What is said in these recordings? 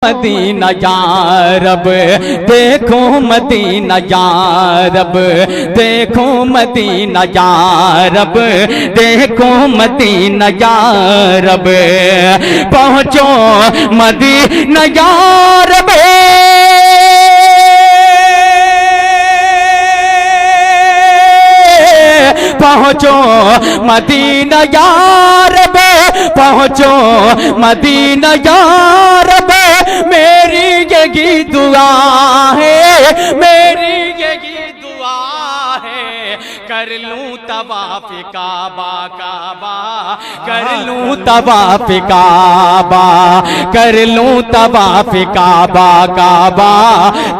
Medina या रब, देखो मदीना या रब, देखो मदीना या रब, देखो मदीना या रब, पहुँचो मदीना या रब, पहुँचो मदीना या रब, पहुँचो मदीना या रब। मेरी यही दुआ है, मेरी यही दुआ है, कर लूं तवाफ काबा काबा, कर लूं तवाफ काबा, कर लूं तवाफ काबा काबा,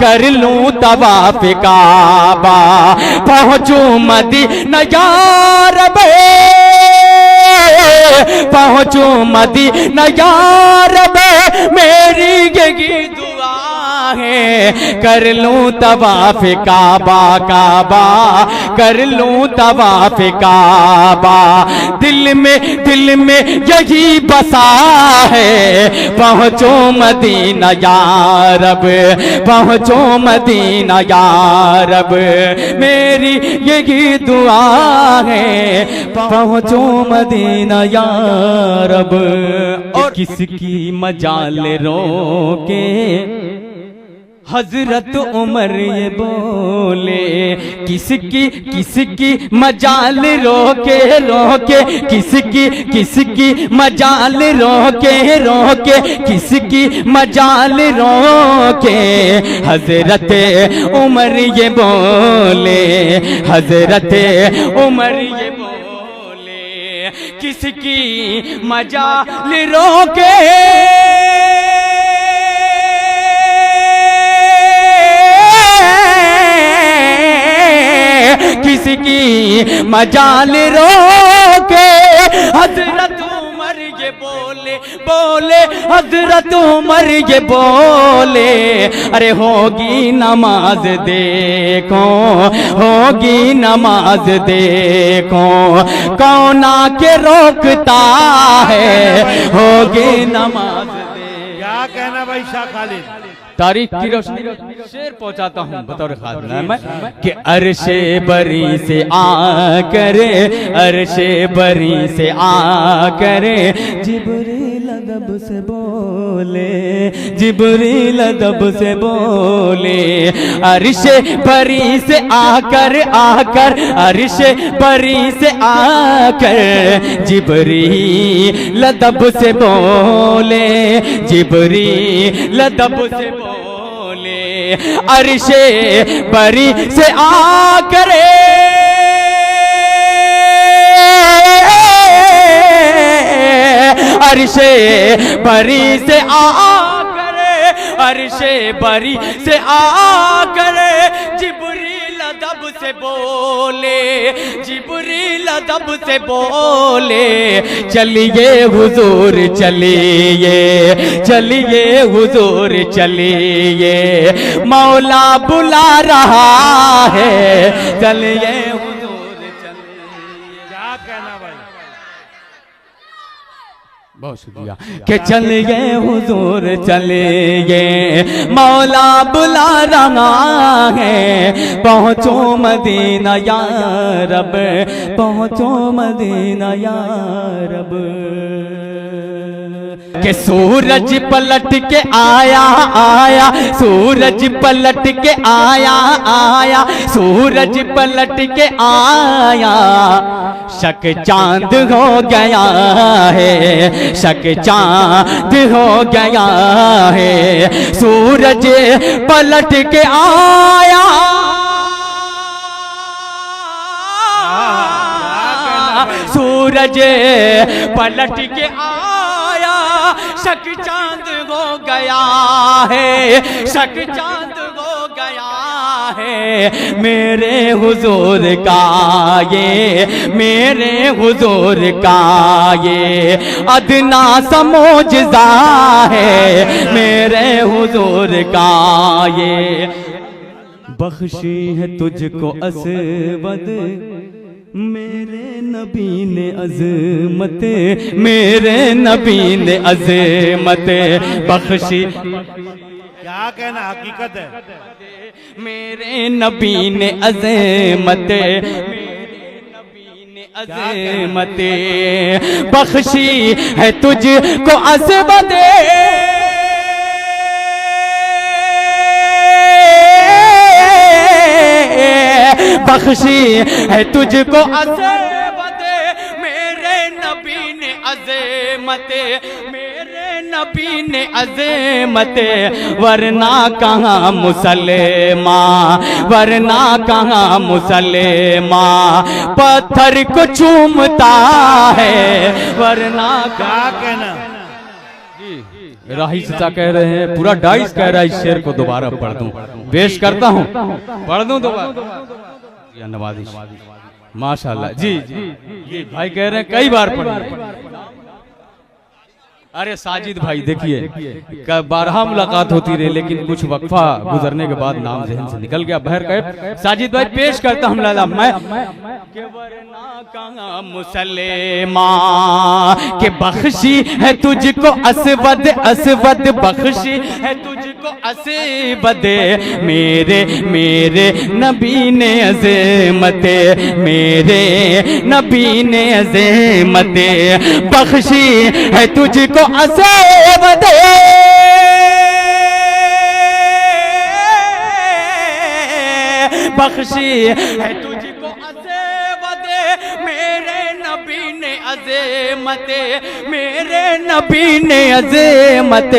कर लूं तवाफ काबा, पहुँचूं मदीना या रब, पहुँचूं मदीना या रब। मेरी यही दुआ है, कर लूं तवाफ काबा काबा, कर लूं तवाफ काबा। दिल में यही बसा है, पहुँचो मदीना या रब, पहुँचो मदीना या रब। मेरी यही दुआ है, पहुँचो मदीना या रब। और किसकी मजाल रोके हजरत उमर ये बोले, किसकी मजाल रोके रोके, किसकी मजाल रोके, किसकी मजाल रोके। हजरत उमर ये बोले, हजरत उमर ये बोले, किसकी मजाल रोके, किसकी मजाल रोके। हजरत उमर ये बोले, हजरत उमर ये बोले, अरे होगी नमाज देखो, होगी नमाज देखो, कौन आके रोकता है, होगी नमाज देखो। क्या कहना भाई शाह खालिद? तारीख की रोशनी शेर पहुंचाता हूँ बतौर खातिन मैं कि अरशे बरी से आकर, अरशे बरी से आकर जिब्रील अदब से बोले, जिब्रील अदब से बोले। अरशे बरी से आकर, अरशे बरी से आकर जिब्रील अदब से बोले, जिब्रील अदब से बोले। अरशे बरी से आकर, अरशे बरी से आकर, अरशे बरी से आकर जिब्रील अदब से बोले, जिब्रील अदब से बोले। चलिए हुजूर चलिए, चलिए हुजूर चलिए, मौला बुला रहा है, चलिए हुजूर चलिए। क्या कहना भाई? बहुत शुक्रिया। के चलिए हुजूर चलिए, मौला बुला रहा है, पहुँचो मदीना या रब, पहुँचो मदीना या रब। के सूरज पलट के आया, सूरज पलट के आया, सूरज पलट के आया, शक चांद हो गया है, शक चांद हो गया है। सूरज पलट के आया, सूरज पलट के आया, शक चांद हो गया है, शक चांद हो गया है। मेरे हुजूर का ये, मेरे हुजूर का ये अदना सा मौजज़ा है, मेरे हुजूर का ये। बख्शी है तुझको असवद मेरे नबी ने अज़मत, मेरे नबी ने अज़मत बख्शी। क्या कहना, हकीकत है। मेरे नबी ने अज़मत, अज़मत बख्शी है तुझको अज़मत, बख्शी है तुझको अज़मत। मेरे नबी ने अज़मत, मेरे नबी ने अज़मत, वरना कहाँ मुसलमान, वरना कहाँ मुसलमान पत्थर को चूमता है, वरना क्या कहना। राही चाचा कह रहे हैं, पूरा डाइस कह रहा है इस शेर को दोबारा पढ़ दूं, पेश करता हूं, पढ़ दूं दोबारा। नवाज़िश माशाल्लाह जी जी भाई कह रहे हैं कई बार पढ़। अरे साजिद भाई देखिए, बारहा मुलाकात होती रही लेकिन कुछ वक्फा गुजरने के बाद नाम ज़हन से निकल गया। बहर कहे साजिद भाई पेश करता हूँ लाला मैं के वरना कहाँ मुसलमान के बख्शी है तुझको असवद, असवद बख्शी है तुझको असवद, मेरे मेरे नबी ने अज़मत, मेरे नबी ने अज़मत बख्शी है तुझको अज़मत, बख्शी है तुझको अज़मत, मेरे नबी ने अज़मत, मेरे नबी ने अज़मत,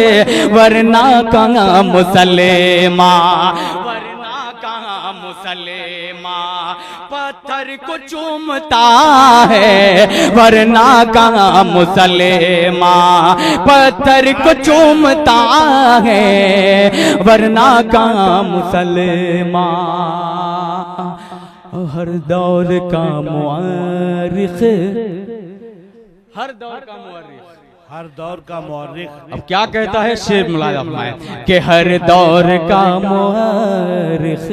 वरना कहाँ मुसलमान, वरना कहाँ मुसलमान पत्थर को चूमता है, वरना कहाँ मुसलमान पत्थर को चूमता है, वरना कहाँ मुसलमान। हर दौर का मुआरिख, हर दौर का मुआरिख, हर दौर का मौरिख। अब क्या कहता है शेर मुलायम में कि हर दौर का मुआरिख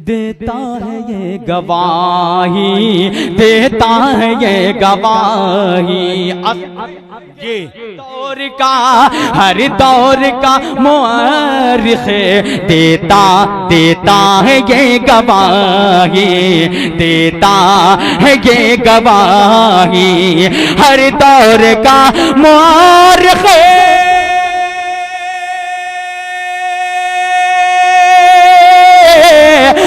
देता है ये गवाही, देता है ये गवाही, ये दौर का हर दौर का मुआरिख देता, देता है ये गवाही, देता है ये गवाही, हर दौर का मुआरिख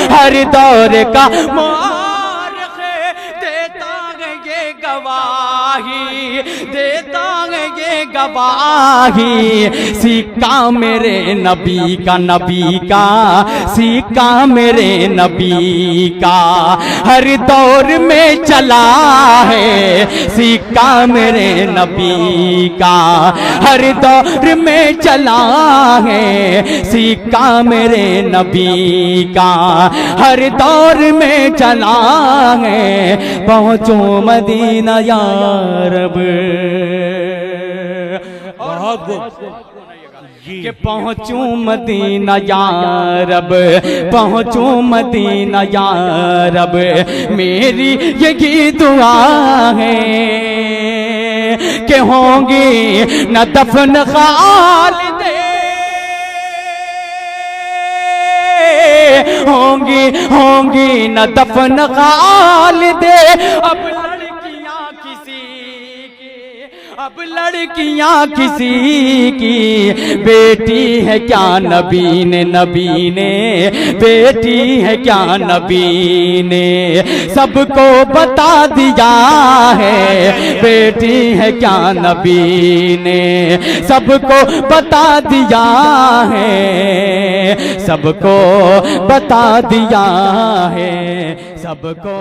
हर दौर का मुआरिख देता है ये गवाही, देता है ये गवाही, सिक्का मेरे नबी का, नबी का सिक्का मेरे नबी का, हर दौर में चला है सिक्का मेरे नबी का, हर दौर में चला है सिक्का मेरे नबी का, हर दौर में चला है, पहुँचो मदीना या रब, बहुत कि पहुँचूं मदीना या रब, पहुँचूं मदीना या रब, मेरी यही दुआ है कि होंगी न दफन खालिदे, होंगी होंगी न दफन खालिदे, अब लड़कियां किसी की, अब लड़कियां किसी की, बेटी है क्या नबी ने, नबी ने बेटी है क्या नबी ने, सबको बता दिया है बेटी है क्या नबी ने, सबको बता दिया है, सबको बता दिया है, सबको